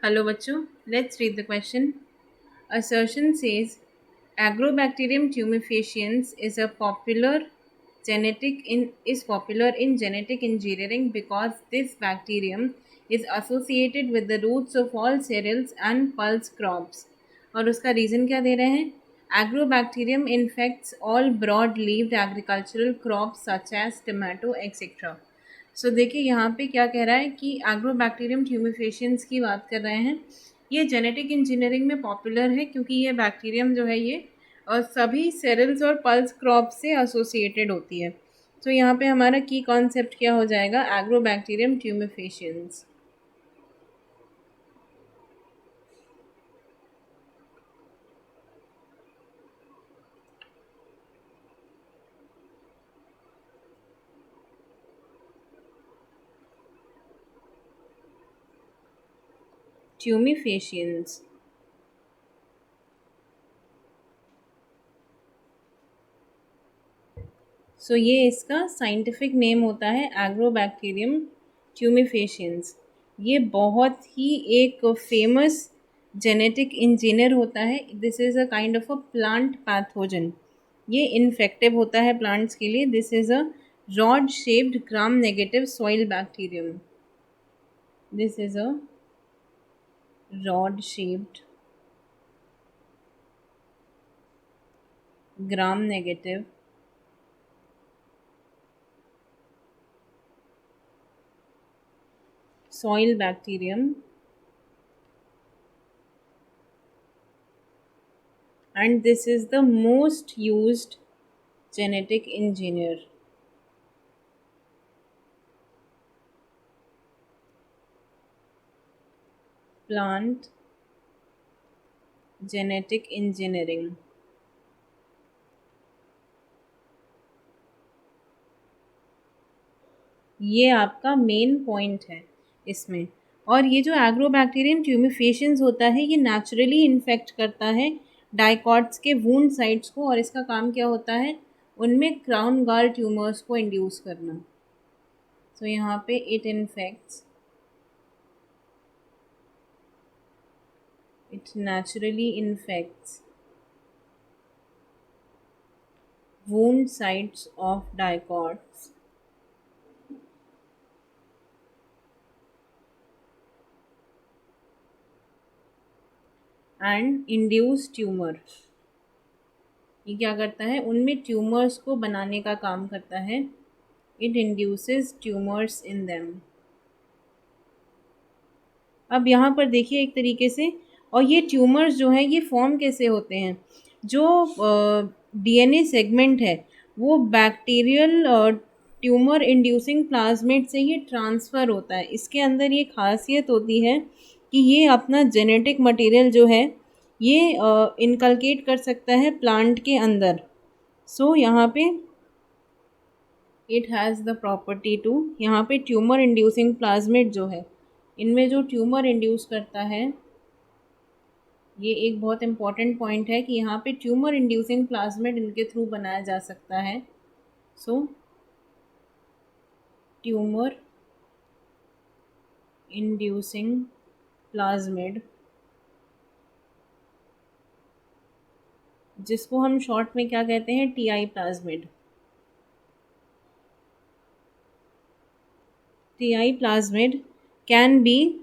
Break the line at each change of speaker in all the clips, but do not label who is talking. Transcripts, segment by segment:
Hello, bachcho. Let's read the question. Assertion says Agrobacterium tumefaciens is popular in genetic engineering because this bacterium is associated with the roots of all cereals and pulse crops. और उसका reason क्या दे रहे हैं? Agrobacterium infects all broad-leaved agricultural crops such as tomato etc. सो देखिए यहाँ पे क्या कह रहा है कि एग्रोबैक्टीरियम ट्यूमिफेशियंस की बात कर रहे हैं। ये जेनेटिक इंजीनियरिंग में पॉपुलर है क्योंकि ये बैक्टीरियम जो है ये सभी सेरल्स और पल्स क्रॉप से एसोसिएटेड होती है। तो यहाँ पे हमारा की कॉन्सेप्ट क्या हो जाएगा? Agrobacterium tumefaciens. ट्यूमिफेशियंस। सो ये इसका साइंटिफिक नेम होता है एग्रोबैक्टीरियम ट्यूमिफेशियंस। ये बहुत ही एक फेमस जेनेटिक इंजीनियर होता है। This is a kind of a plant pathogen. ये इन्फेक्टिव होता है प्लांट्स के लिए। This is a rod shaped gram negative soil bacterium. This is a rod shaped gram negative soil bacterium, and this is the most used genetic engineer. Plant genetic engineering. ये आपका main point है इसमें। और ये जो agrobacterium tumefaciens होता है ये नेचुरली इन्फेक्ट करता है डाइकॉट्स के वूंड साइट्स को, और इसका काम क्या होता है? उनमें क्राउन गाल ट्यूमर्स को इंड्यूस करना। तो यहाँ पे it naturally infects wound sites of dicots and induce tumor। ये क्या करता है? उनमें ट्यूमर्स को बनाने का काम करता है। It induces tumours in them. अब यहाँ पर देखिए एक तरीके से, और ये ट्यूमर्स जो हैं ये फॉर्म कैसे होते हैं? जो डीएनए सेगमेंट है वो बैक्टीरियल ट्यूमर इंड्यूसिंग प्लाज्मिड से ये ट्रांसफ़र होता है। इसके अंदर ये खासियत होती है कि ये अपना जेनेटिक मटेरियल जो है ये इनकलकेट कर सकता है प्लांट के अंदर। सो यहाँ पे it has the property to, यहाँ पे ट्यूमर इंड्यूसिंग प्लाज्मिड जो है इनमें जो ट्यूमर इंड्यूस करता है, ये एक बहुत इम्पॉर्टेंट पॉइंट है कि यहाँ पे ट्यूमर इंड्यूसिंग प्लाज्मिड इनके थ्रू बनाया जा सकता है। सो ट्यूमर इंड्यूसिंग प्लाज्मिड, जिसको हम शॉर्ट में क्या कहते हैं? TI plasmid. TI plasmid can be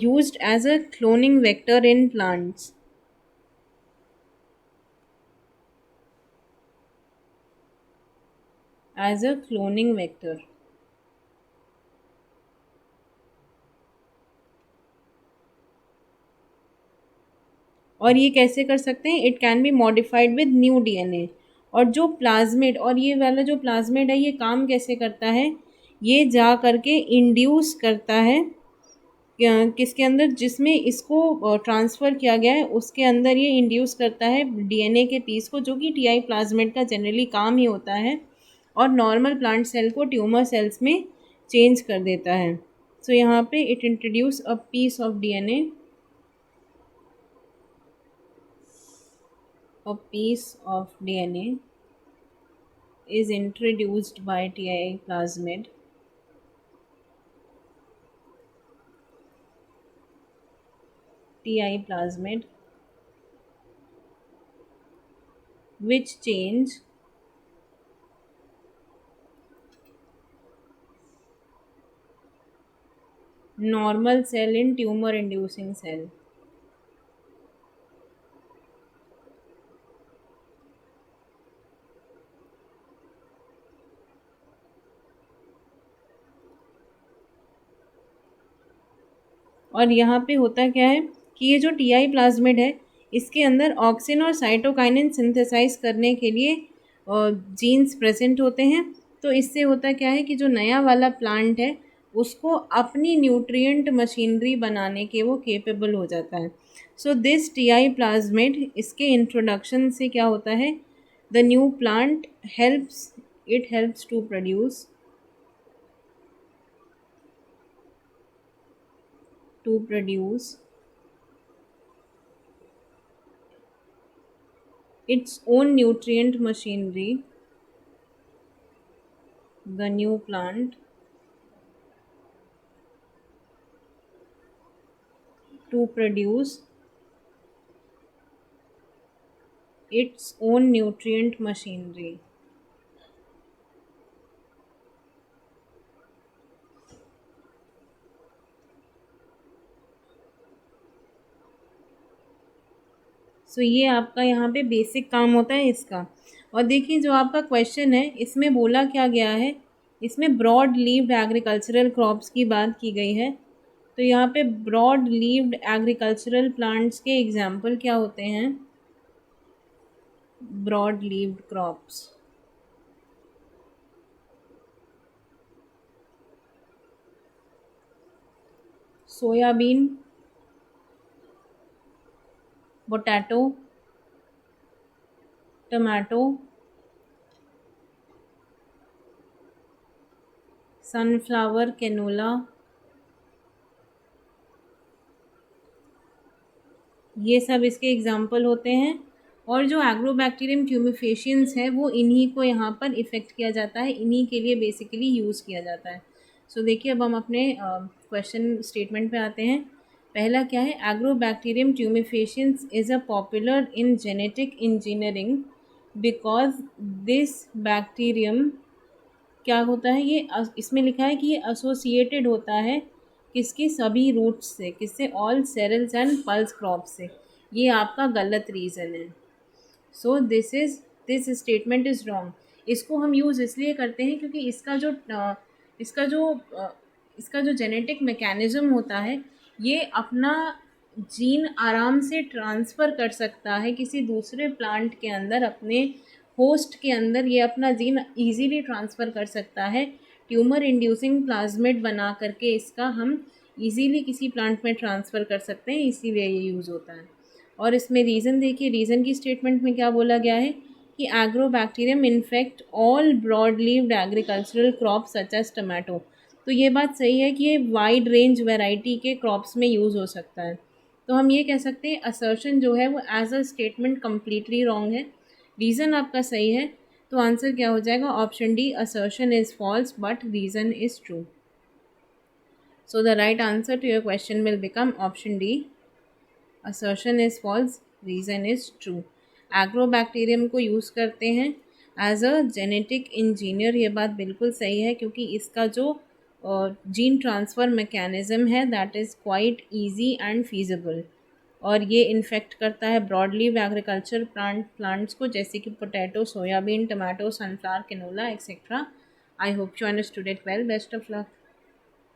used as a cloning vector in plants। As a cloning vector। और ये कैसे कर सकते हैं? It can be modified with new DNA. और जो प्लाज्मिड, और ये वाला जो प्लाज्मिड है ये काम कैसे करता है? ये जा करके इंड्यूस करता है किसके अंदर? जिसमें इसको ट्रांसफ़र किया गया है उसके अंदर ये इंड्यूस करता है डीएनए के पीस को, जो कि टीआई प्लाज्मिड का जनरली काम ही होता है, और नॉर्मल प्लांट सेल को ट्यूमर सेल्स में चेंज कर देता है। सो यहाँ पे it introduce a piece of DNA, a piece of DNA is introduced by TI plasmid TI plasmid which change normal cell in tumor inducing cell. और यहाँ पे होता क्या है कि ये जो टीआई प्लाज्मिड है इसके अंदर ऑक्सिन और साइटोकाइनिन सिंथेसाइज करने के लिए जीन्स प्रेजेंट होते हैं। तो इससे होता क्या है कि जो नया वाला प्लांट है उसको अपनी न्यूट्रिएंट मशीनरी बनाने के वो केपेबल हो जाता है। सो दिस टीआई प्लाज्मिड, इसके इंट्रोडक्शन से क्या होता है, the new plant helps it helps to produce its own nutrient machinery. The new plant to produce its own nutrient machinery. सो ये आपका यहाँ पे बेसिक काम होता है इसका। और देखिए जो आपका क्वेश्चन है इसमें बोला क्या गया है, इसमें ब्रॉड लीव्ड एग्रीकल्चरल क्रॉप्स की बात की गई है। तो यहाँ पे ब्रॉड लीव्ड एग्रीकल्चरल प्लांट्स के एग्जाम्पल क्या होते हैं, broad leaved crops, soybean, potato, tomato, sunflower, canola, ये सब इसके एग्जाम्पल होते हैं। और जो एग्रोबैक्टीरियम ट्यूमिफेशियंस है वो इन्हीं को यहाँ पर इफ़ेक्ट किया जाता है, इन्हीं के लिए बेसिकली यूज़ किया जाता है। सो देखिए अब हम अपने क्वेश्चन स्टेटमेंट पे आते हैं। पहला क्या है, agrobacterium tumefaciens is a popular in genetic engineering because this bacterium क्या होता है, ये इसमें लिखा है कि ये एसोसिएटेड होता है किसके, सभी रूट्स से, किससे, all cereals and pulse crop से। ये आपका गलत रीज़न है। So this statement is wrong. इसको हम यूज़ इसलिए करते हैं क्योंकि इसका जो इसका जो जेनेटिक मैकेनिज़्म होता है ये अपना जीन आराम से ट्रांसफ़र कर सकता है किसी दूसरे प्लांट के अंदर, अपने होस्ट के अंदर ये अपना जीन इजीली ट्रांसफ़र कर सकता है। ट्यूमर इंड्यूसिंग प्लाज्मिड बना करके इसका हम इजीली किसी प्लांट में ट्रांसफ़र कर सकते हैं, इसीलिए ये यूज़ होता है। और इसमें रीज़न देखिए, रीज़न की स्टेटमेंट में क्या बोला गया है कि agrobacterium infect all broad leaved agricultural crop such as tomato. तो ये बात सही है कि ये वाइड रेंज वैरायटी के क्रॉप्स में यूज़ हो सकता है। तो हम ये कह सकते हैं असर्शन जो है वो as a statement completely wrong है। रीज़न आपका सही है, तो आंसर क्या हो जाएगा, option D, assertion is false but reason is true. So the right answer to your question will become option D. Assertion is false, reason is true. Agrobacterium को use करते हैं एज अ जेनेटिक इंजीनियर, ये बात बिल्कुल सही है क्योंकि इसका जो जीन ट्रांसफ़र मैकेनिज़्म है that is quite easy and feasible. और ये इन्फेक्ट करता है ब्रॉडलीव एग्रीकल्चर प्लांट्स को, जैसे कि potato, soybean, tomato, sunflower, canola etcetera. I hope you understood it well. Best of luck.